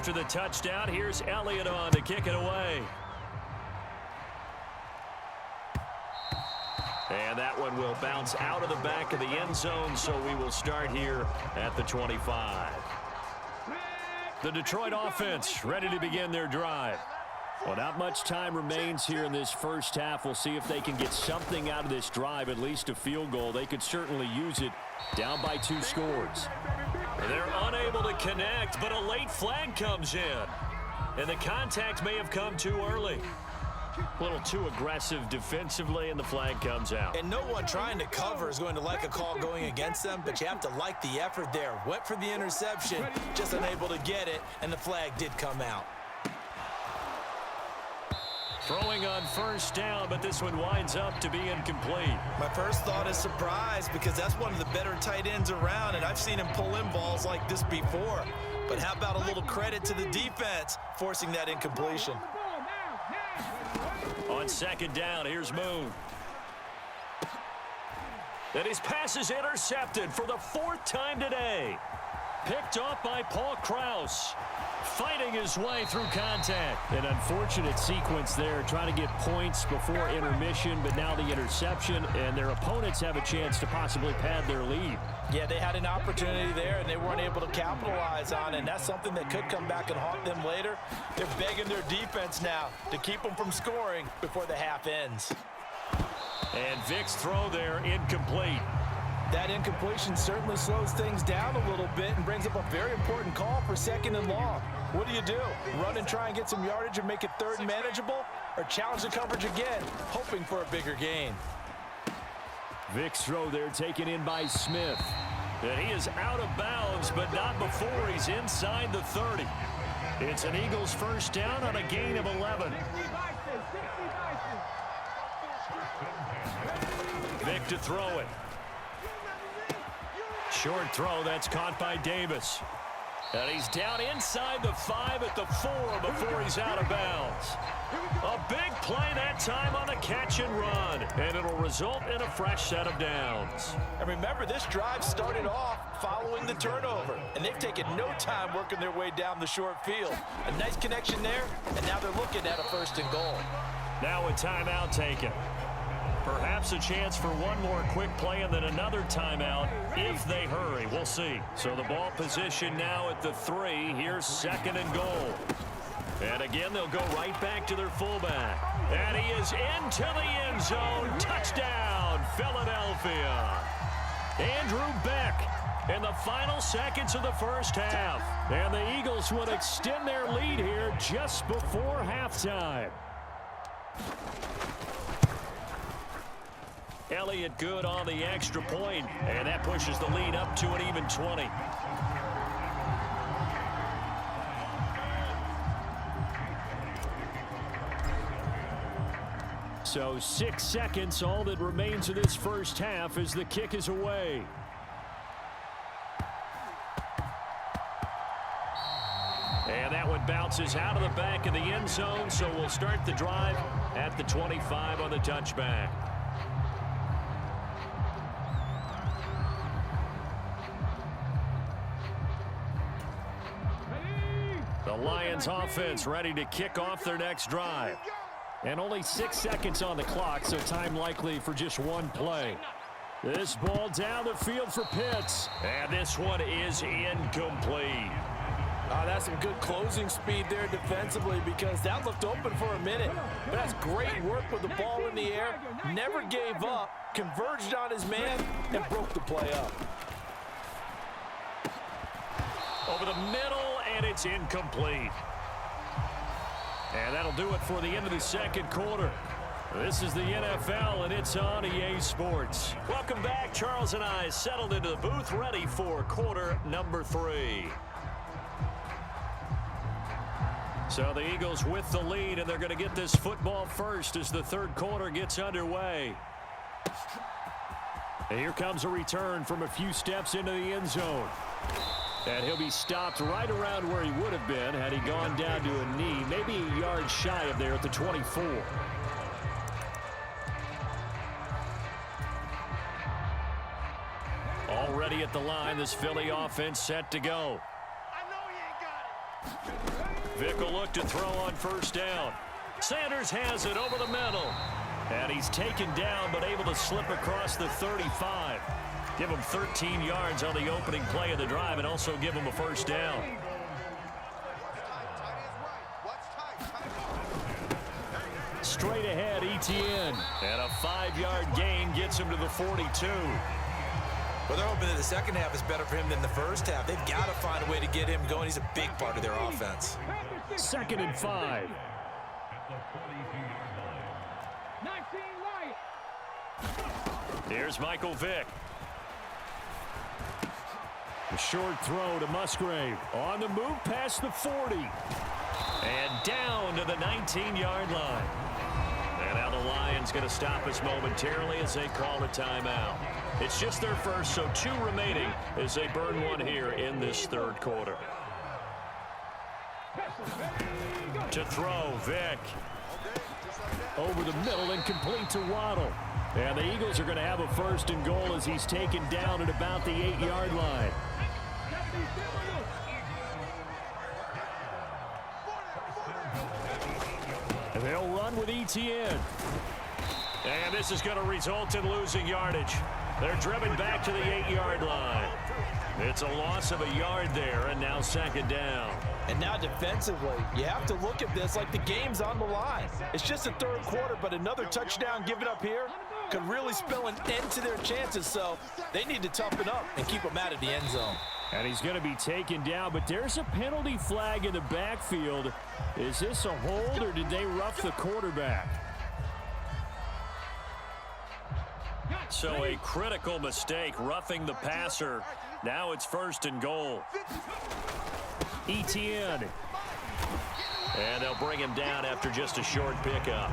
After the touchdown, here's Elliott on to kick it away. And that one will bounce out of the back of the end zone, so we will start here at the 25. The Detroit offense ready to begin their drive. Well, not much time remains here in this first half. We'll see if they can get something out of this drive, at least a field goal. They could certainly use it down by 2 scores. They're unable to connect, but a late flag comes in. And the contact may have come too early. A little too aggressive defensively, and the flag comes out. And no one trying to cover is going to like a call going against them, but you have to like the effort there. Went for the interception, just unable to get it, and the flag did come out. Throwing on first down, but this one winds up to be incomplete. My first thought is surprise, because that's one of the better tight ends around, and I've seen him pull in balls like this before. But how about a little credit to the defense forcing that incompletion? On second down, here's Moon. And his pass is intercepted for the 4th time today. Picked off by Paul Krause. Fighting his way through contact. An unfortunate sequence there, trying to get points before intermission, but now the interception, and their opponents have a chance to possibly pad their lead. Yeah, they had an opportunity there, and they weren't able to capitalize on it, and that's something that could come back and haunt them later. They're begging their defense now to keep them from scoring before the half ends. And Vic's throw there incomplete. That incompletion certainly slows things down a little bit and brings up a very important call for 2nd and long. What do? Run and try and get some yardage and make it 3rd and manageable? Or challenge the coverage again, hoping for a bigger gain? Vic's throw there taken in by Smith. And he is out of bounds, but not before he's inside the 30. It's an Eagles first down on a gain of 11. Vic to throw it. Short throw, that's caught by Davis. And he's down inside the 5 at the 4 before he's out of bounds. A big play that time on a catch and run, and it'll result in a fresh set of downs. And remember, this drive started off following the turnover, and they've taken no time working their way down the short field. A nice connection there, and now they're looking at a 1st and goal. Now a timeout taken. Perhaps a chance for one more quick play and then another timeout if they hurry. We'll see. So the ball position now at the 3. Here's 2nd and goal. And again, they'll go right back to their fullback. And he is into the end zone. Touchdown, Philadelphia. Andrew Beck in the final seconds of the first half. And the Eagles would extend their lead here just before halftime. Elliott good on the extra point, and that pushes the lead up to an even 20. So 6 seconds, all that remains of this first half as the kick is away. And that one bounces out of the back of the end zone, so we'll start the drive at the 25 on the touchback. The Lions offense ready to kick off their next drive. And only 6 seconds on the clock, so time likely for just one play. This ball down the field for Pitts. And this one is incomplete. That's some good closing speed there defensively, because that looked open for a minute. But that's great work with the ball in the air. Never gave up, converged on his man, and broke the play up. Over the middle, and it's incomplete. And that'll do it for the end of the second quarter. This is the NFL, and it's on EA Sports. Welcome back. Charles and I settled into the booth, ready for quarter number 3. So the Eagles with the lead, and they're going to get this football first as the third quarter gets underway. And here comes a return from a few steps into the end zone. And he'll be stopped right around where he would have been had he gone down to a knee, maybe a yard shy of there at the 24. Already at the line, this Philly offense set to go. I know he ain't got it. Vick will look to throw on first down. Sanders has it over the middle. And he's taken down but able to slip across the 35. Give him 13 yards on the opening play of the drive and also give him a first down. Straight ahead, Etienne. And a 5-yard gain gets him to the 42. Well, they're hoping that the second half is better for him than the first half. They've got to find a way to get him going. He's a big part of their offense. 2nd and 5. Here's Michael Vick. A short throw to Musgrave. On the move past the 40. And down to the 19-yard line. And now the Lions going to stop us momentarily as they call a timeout. It's just their first, so 2 remaining as they burn one here in this third quarter. To throw, Vick. Over the middle and complete to Waddle. And the Eagles are going to have a 1st and goal as he's taken down at about the 8-yard line. And they'll run with Etienne. And this is going to result in losing yardage. They're driven back to the 8-yard line. It's a loss of a yard there, and now 2nd down. And now defensively, you have to look at this like the game's on the line. It's just the third quarter, but another touchdown given up here could really spell an end to their chances, so they need to toughen up and keep them out of the end zone. And he's going to be taken down, but there's a penalty flag in the backfield. Is this a hold, or did they rough the quarterback? So a critical mistake, roughing the passer. Now it's 1st and goal. Etienne. And they'll bring him down after just a short pickup.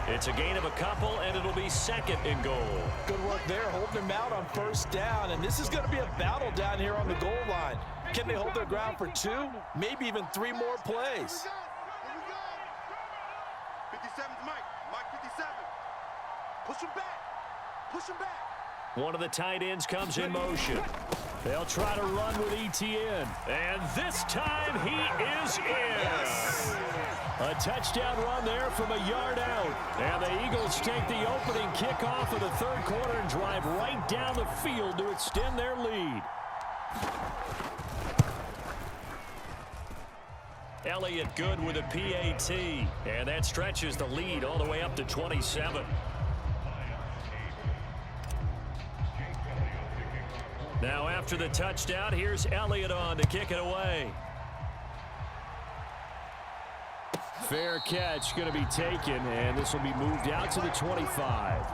It's a gain of a couple, and it'll be 2nd and goal. Good work there, holding him out on first down. And this is going to be a battle down here on the goal line. Can they hold their ground for 2, maybe even 3 more plays? 57's Mike. Mike 57. Push him back. Push him back. One of the tight ends comes in motion. They'll try to run with Etienne. And this time he is in. A touchdown run there from a yard out. And the Eagles take the opening kickoff of the third quarter and drive right down the field to extend their lead. Elliott good with a PAT. And that stretches the lead all the way up to 27. Now after the touchdown, here's Elliott on to kick it away. Fair catch going to be taken, and this will be moved out to the 25.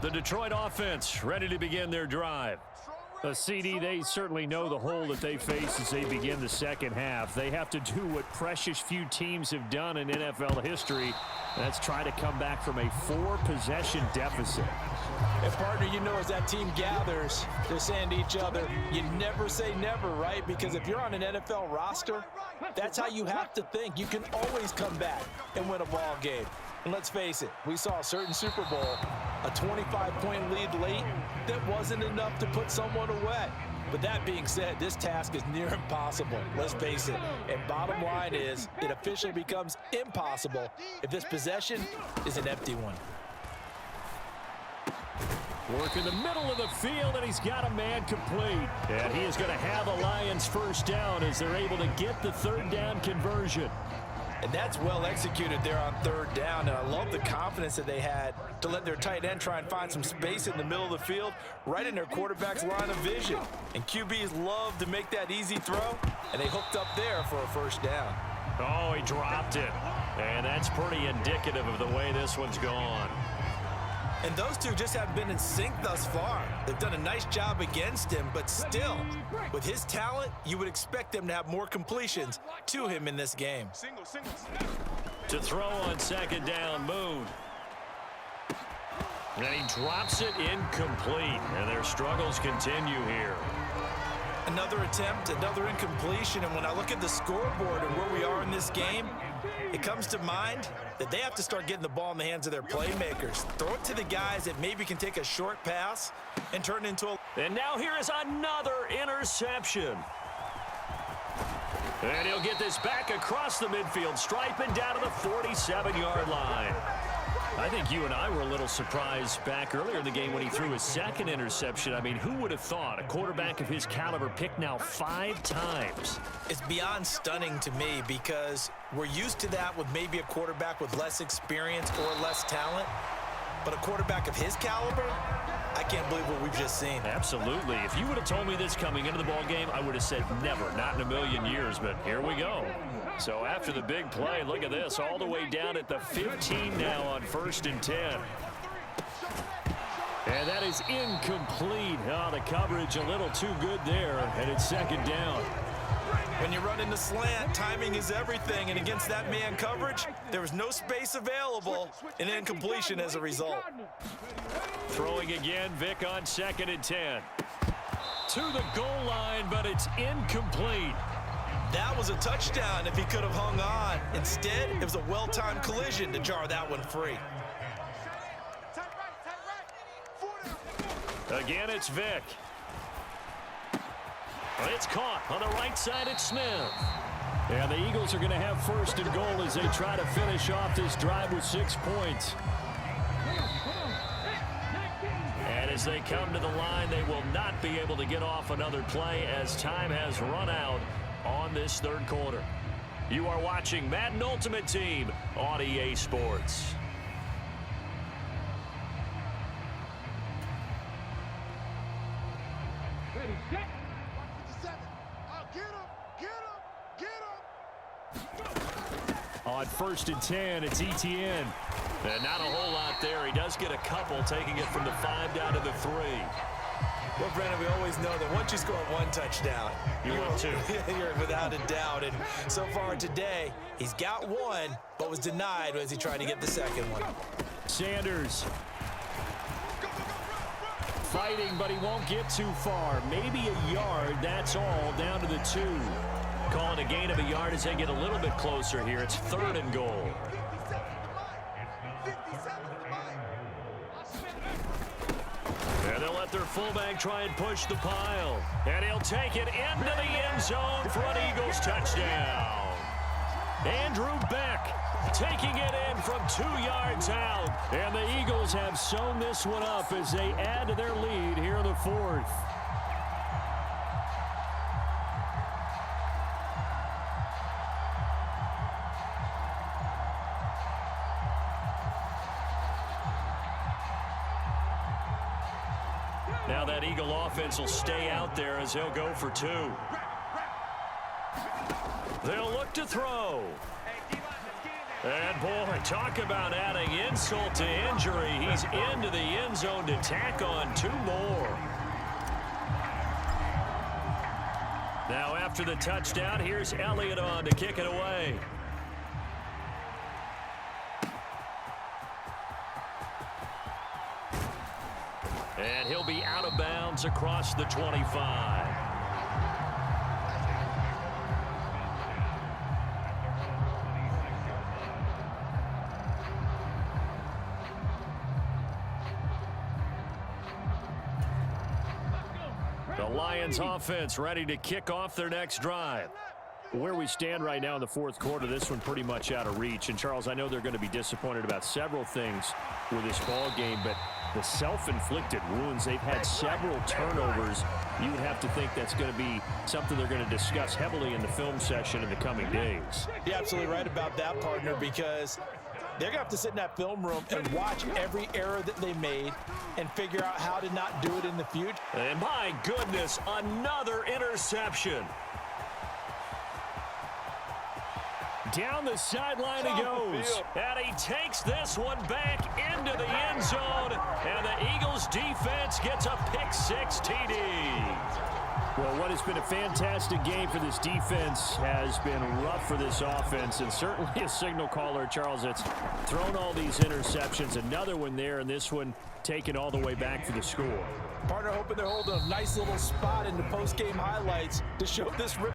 The Detroit offense ready to begin their drive. A CD, they certainly know the hole that they face as they begin the second half. They have to do what precious few teams have done in NFL history. That's try to come back from a 4-possession deficit. And partner, you know, as that team gathers, they're saying to each other, you never say never, right? Because if you're on an NFL roster, that's how you have to think. You can always come back and win a ball game. And let's face it, we saw a certain Super Bowl, a 25-point lead late that wasn't enough to put someone away. But that being said, this task is near impossible. Let's face it. And bottom line is, it officially becomes impossible if this possession is an empty one. Work in the middle of the field, and he's got a man complete. And he is going to have a Lions first down as they're able to get the third down conversion. And that's well executed there on third down. And I love the confidence that they had to let their tight end try and find some space in the middle of the field, right in their quarterback's line of vision. And QBs love to make that easy throw, and they hooked up there for a first down. Oh, he dropped it. And that's pretty indicative of the way this one's gone. And those two just haven't been in sync thus far. They've done a nice job against him, but still, with his talent, you would expect them to have more completions to him in this game. To throw on second down, Moon. And he drops it incomplete, and their struggles continue here. Another attempt, another incompletion, and when I look at the scoreboard and where we are in this game, it comes to mind that they have to start getting the ball in the hands of their playmakers. Throw it to the guys that maybe can take a short pass and turn it into a... And now here is another interception. And he'll get this back across the midfield stripe and down to the 47-yard line. I think you and I were a little surprised back earlier in the game when he threw his second interception. I mean, who would have thought a quarterback of his caliber picked now 5 times? It's beyond stunning to me because we're used to that with maybe a quarterback with less experience or less talent. But a quarterback of his caliber, I can't believe what we've just seen. Absolutely. If you would have told me this coming into the ball game, I would have said never, not in a million years, but here we go. So after the big play, look at this, all the way down at the 15 now on 1st and 10. And that is incomplete. Oh, the coverage a little too good there, and it's 2nd down. When you run into slant, timing is everything, and against that man coverage, there was no space available, and incompletion as a result. Throwing again, Vic on 2nd and 10. To the goal line, but it's incomplete. That was a touchdown if he could have hung on. Instead, it was a well-timed collision to jar that one free. Again, it's Vic. It's caught on the right side. It's Smith. And the Eagles are going to have 1st and goal as they try to finish off this drive with 6 points. And as they come to the line, they will not be able to get off another play as time has run out on this 3rd quarter. You are watching Madden Ultimate Team on EA Sports. On 1st and 10, it's Etienne. And not a whole lot there. He does get a couple, taking it from the 5 down to the 3. Well, Brandon, we always know that once you score 1 touchdown, you're 2. You're without a doubt. And so far today, he's got 1, but was denied as he tried to get the 2nd one. Sanders fighting, but he won't get too far. Maybe a yard, that's all, down to the 2. Calling a gain of a yard as they get a little bit closer here. It's 3rd and goal. And they'll let their fullback try and push the pile. And he'll take it into the end zone for an Eagles touchdown. Andrew Beck taking it in from 2 yards out. And the Eagles have sewn this one up as they add to their lead here in the 4th. Now that Eagle offense will stay out there as they'll go for 2. They'll look to throw. And boy, talk about adding insult to injury. He's into the end zone to tack on 2 more. Now after the touchdown, here's Elliott on to kick it away. And he'll be out of bounds across the 25. The Lions offense ready to kick off their next drive. Where we stand right now in the 4th quarter, this one pretty much out of reach. And, Charles, I know they're going to be disappointed about several things with this ball game, but the self-inflicted wounds, they've had several turnovers. You would have to think that's going to be something they're going to discuss heavily in the film session in the coming days. You're absolutely right about that, partner, because they're going to have to sit in that film room and watch every error that they made and figure out how to not do it in the future. And my goodness, another interception. Down the sideline he goes. And he takes this one back into the end zone. And the Eagles defense gets a pick-6 TD. Well, what has been a fantastic game for this defense has been rough for this offense, and certainly a signal caller, Charles, that's thrown all these interceptions. Another one there, and this one taken all the way back for the score. Partner hoping they're holding a nice little spot in the post-game highlights to show this rip.